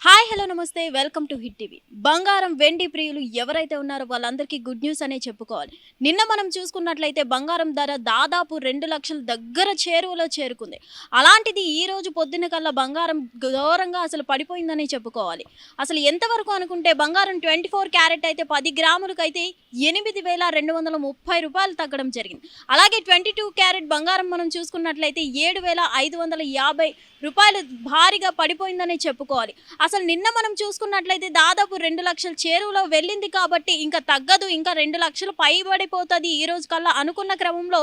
Hi hello నమస్తే welcome to hit TV. బంగారం వెండి ప్రియులు ఎవరైతే ఉన్నారో వాళ్ళందరికీ గుడ్ న్యూస్ అనే చెప్పుకోవాలి. నిన్న మనం చూసుకున్నట్లయితే బంగారం ధర దాదాపు 2 లక్షల దగ్గర చేరువలో చేరుకుంది. అలాంటిది ఈ రోజు పొద్దున కల్లా బంగారం ఘోరంగా అసలు పడిపోయిందని చెప్పుకోవాలి. అసలు ఎంతవరకు అనుకుంటే బంగారం 24 క్యారెట్ అయితే 10 గ్రాములకైతే 8,230 రూపాయలు తగ్గడం జరిగింది. అలాగే 22 క్యారెట్ బంగారం మనం చూసుకున్నట్లయితే 7,550 రూపాయలు భారీగా పడిపోయిందని చెప్పుకోవాలి. అసలు నిన్న మనం చూసుకున్నట్లయితే దాదాపు 2 లక్షల చేరువలో వెళ్ళింది కాబట్టి ఇంకా తగ్గదు, ఇంకా 2 లక్షలు పైబడిపోతుంది ఈ రోజు కల్లా అనుకున్న క్రమంలో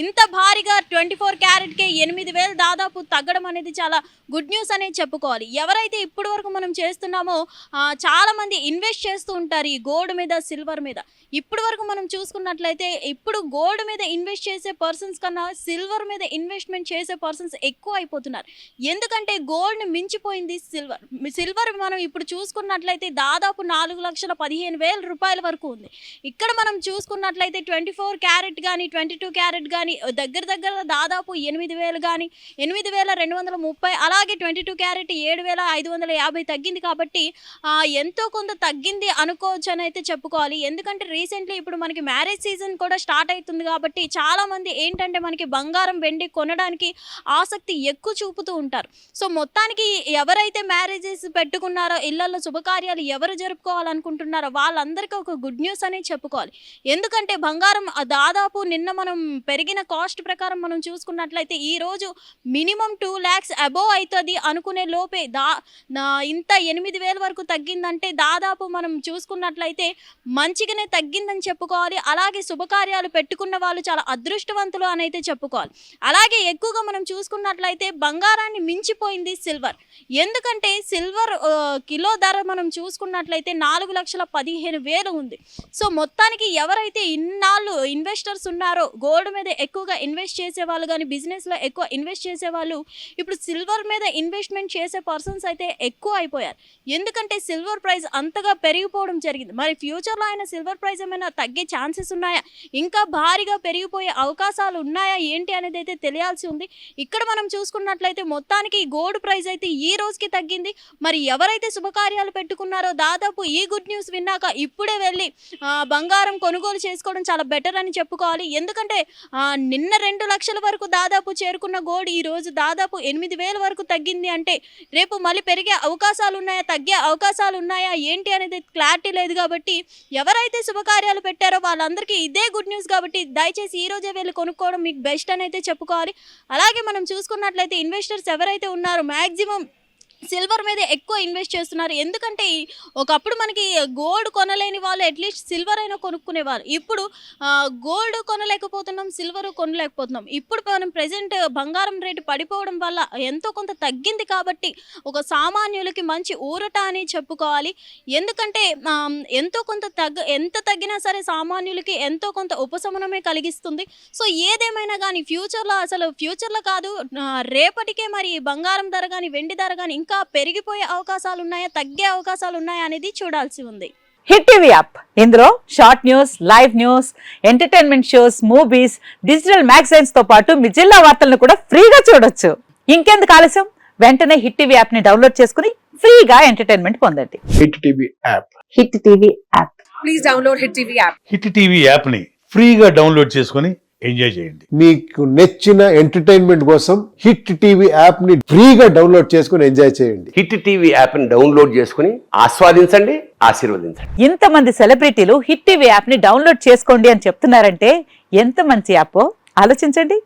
ఇంత భారీగా 24 క్యారెట్కే 8,000 దాదాపు తగ్గడం అనేది చాలా గుడ్ న్యూస్ అనేది చెప్పుకోవాలి. ఎవరైతే ఇప్పటి వరకు మనం చేస్తున్నామో చాలా మంది ఇన్వెస్ట్ చేస్తూ ఉంటారు ఈ గోల్డ్ మీద, సిల్వర్ మీద. ఇప్పటి వరకు మనం చూసుకున్నట్లయితే ఇప్పుడు గోల్డ్ మీద ఇన్వెస్ట్ చేసే పర్సన్స్ కన్నా సిల్వర్ మీద ఇన్వెస్ట్మెంట్ చేసే పర్సన్స్ ఎక్కువ అయిపోతున్నారు. ఎందుకంటే గోల్డ్ని మించిపోయింది సిల్వర్ మనం ఇప్పుడు చూసుకున్నట్లయితే దాదాపు 4,15,000 రూపాయల వరకు ఉంది. ఇక్కడ మనం చూసుకున్నట్లయితే 24 క్యారెట్ కానీ 22 క్యారెట్ కానీ దగ్గర దాదాపు 8,000 కానీ 8,230, అలాగే 22 క్యారెట్ 7,550 తగ్గింది. కాబట్టి ఎంతో కొంత తగ్గింది అనుకోవచ్చు అని అయితే చెప్పుకోవాలి. ఎందుకంటే రీసెంట్లీ ఇప్పుడు మనకి మ్యారేజ్ సీజన్ కూడా స్టార్ట్ అవుతుంది కాబట్టి చాలామంది ఏంటంటే మనకి బంగారం వెండి కొనడానికి ఆసక్తి ఎక్కువ చూపుతూ ఉంటారు. సో మొత్తానికి ఎవరైతే మ్యారేజెస్ పెట్టుకున్నారో, ఇళ్లలో శుభకార్యాలు ఎవరు జరుపుకోవాలనుకుంటున్నారో వాళ్ళందరికీ ఒక గుడ్ న్యూస్ అనేది చెప్పుకోవాలి. ఎందుకంటే బంగారం దాదాపు నిన్న మనం పెరిగిన కాస్ట్ ప్రకారం మనం చూసుకున్నట్లయితే ఈ రోజు మినిమం 2 lakhs అబోవ్ అవుతుంది అనుకునే లోపే ఇంత 8,000 వరకు తగ్గిందంటే దాదాపు మనం చూసుకున్నట్లయితే మంచిగానే తగ్గిందని చెప్పుకోవాలి. అలాగే శుభకార్యాలు పెట్టుకున్న వాళ్ళు చాలా అదృష్టవంతులు అని అయితే చెప్పుకోవాలి. అలాగే ఎక్కువగా మనం చూసుకున్నట్లయితే బంగారాన్ని మించిపోయింది సిల్వర్. ఎందుకంటే సిల్వర్ కిలో ధర మనం చూసుకున్నట్లయితే 4,15,000 ఉంది. సో మొత్తానికి ఎవరైతే ఇన్నాళ్ళు ఇన్వెస్టర్స్ ఉన్నారో, గోల్డ్ మీద ఎక్కువగా ఇన్వెస్ట్ చేసేవాళ్ళు కానీ బిజినెస్లో ఎక్కువ ఇన్వెస్ట్ చేసేవాళ్ళు ఇప్పుడు సిల్వర్ మీద ఇన్వెస్ట్మెంట్ చేసే పర్సన్స్ అయితే ఎక్కువ అయిపోయారు. ఎందుకంటే సిల్వర్ ప్రైస్ అంతగా పెరిగిపోవడం జరిగింది. మరి ఫ్యూచర్లో అయినా సిల్వర్ ప్రైస్ ఏమైనా తగ్గే ఛాన్సెస్ ఉన్నాయా, ఇంకా భారీగా పెరిగిపోయే అవకాశాలు ఉన్నాయా ఏంటి అనేది అయితే తెలియాల్సి ఉంది. ఇక్కడ మనం చూసుకున్నట్లయితే మొత్తానికి గోల్డ్ ప్రైస్ అయితే ఈ రోజుకి తగ్గింది. మరి ఎవరైతే శుభకార్యాలు పెట్టుకున్నారో దాదాపు ఈ గుడ్ న్యూస్ విన్నాక ఇప్పుడే వెళ్ళి బంగారం కొనుగోలు చేసుకోవడం చాలా బెటర్ అని చెప్పుకోవాలి. ఎందుకంటే నిన్న 2 లక్షల వరకు దాదాపు చేరుకున్న గోల్డ్ ఈ రోజు దాదాపు 8,000 వరకు తగ్గింది. అంటే రేపు మళ్ళీ పెరిగే అవకాశాలు ఉన్నాయా, తగ్గే అవకాశాలు ఉన్నాయా ఏంటి అనేది క్లారిటీ లేదు. కాబట్టి ఎవరైతే శుభకార్యాలు పెట్టారో వాళ్ళందరికీ ఇదే గుడ్ న్యూస్. కాబట్టి దయచేసి ఈ రోజే వెళ్ళి కొనుక్కోవడం మీకు బెస్ట్ అని అయితే చెప్పుకోవాలి. అలాగే మనం చూసుకున్నట్లయితే ఇన్వెస్టర్స్ ఎవరైతే ఉన్నారో మ్యాక్సిమం సిల్వర్ మీద ఎక్కువ ఇన్వెస్ట్ చేస్తున్నారు. ఎందుకంటే ఒకప్పుడు మనకి గోల్డ్ కొనలేని వాళ్ళు అట్లీస్ట్ సిల్వర్ అయినా కొనుక్కునేవారు. ఇప్పుడు గోల్డ్ కొనలేకపోతున్నాం, సిల్వర్ కొనలేకపోతున్నాం. ఇప్పుడు మనం ప్రజెంట్ బంగారం రేటు పడిపోవడం వల్ల ఎంతో కొంత తగ్గింది. కాబట్టి ఒక సామాన్యులకి మంచి ఊరట అని చెప్పుకోవాలి. ఎందుకంటే ఎంతో కొంత ఎంత తగ్గినా సరే సామాన్యులకి ఎంతో కొంత ఉపశమనమే కలిగిస్తుంది. సో ఏదేమైనా కానీ ఫ్యూచర్లో కాదు రేపటికే మరి బంగారం ధర కానీ వెండి ధర కానీ ఇంకా పెరిగిపోయే అవకాశాలు ఉన్నాయా, తగ్గే అవకాశాలు ఉన్నాయా అనేది చూడాల్సి ఉంది. హిట్ టీవీ యాప్, ఇందులో short news, live news, entertainment shows, movies, digital magazines తో పాటు మీ జిల్లా వార్తలను కూడా ఫ్రీగా చూడొచ్చు. ఇంకెందుకు ఆలస్యం, వెంటనే హిట్ టీవీ యాప్ ని డౌన్లోడ్ చేసుకుని ఫ్రీగా ఎంటర్టైన్మెంట్ పొందండి. Hit TV app. Hit TV app. Please download hit TV app. Hit TV app ని ఫ్రీగా డౌన్లోడ్ చేసుకుని ఎంజాయ్ చేయండి. మీకు నచ్చిన ఎంటర్టైన్మెంట్ కోసం హిట్ టీవీ యాప్ ని ఫ్రీగా డౌన్లోడ్ చేసుకుని ఎంజాయ్ చేయండి. హిట్ టీవీ యాప్ ని డౌన్లోడ్ చేసుకుని ఆస్వాదించండి, ఆశీర్వదించండి. ఇంతమంది సెలబ్రిటీలు హిట్ టీవీ యాప్ ని డౌన్లోడ్ చేసుకోండి అని చెప్తున్నారంటే ఎంత మంచి యాప్ ఆలోచించండి.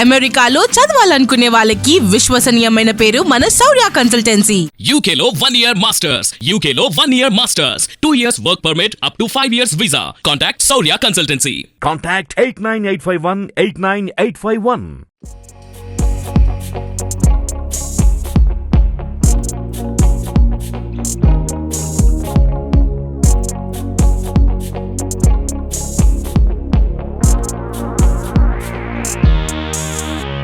అమెరికాలో చదవాలనుకునే వాళ్ళకి విశ్వసనీయమైన పేరు మన శౌర్య కన్సల్టెన్సీ. UK లో 1 year masters. UK లో 1 year masters. 2 years work permit up to 5 years visa. Contact Saurya Consultancy. Contact 89851 89851.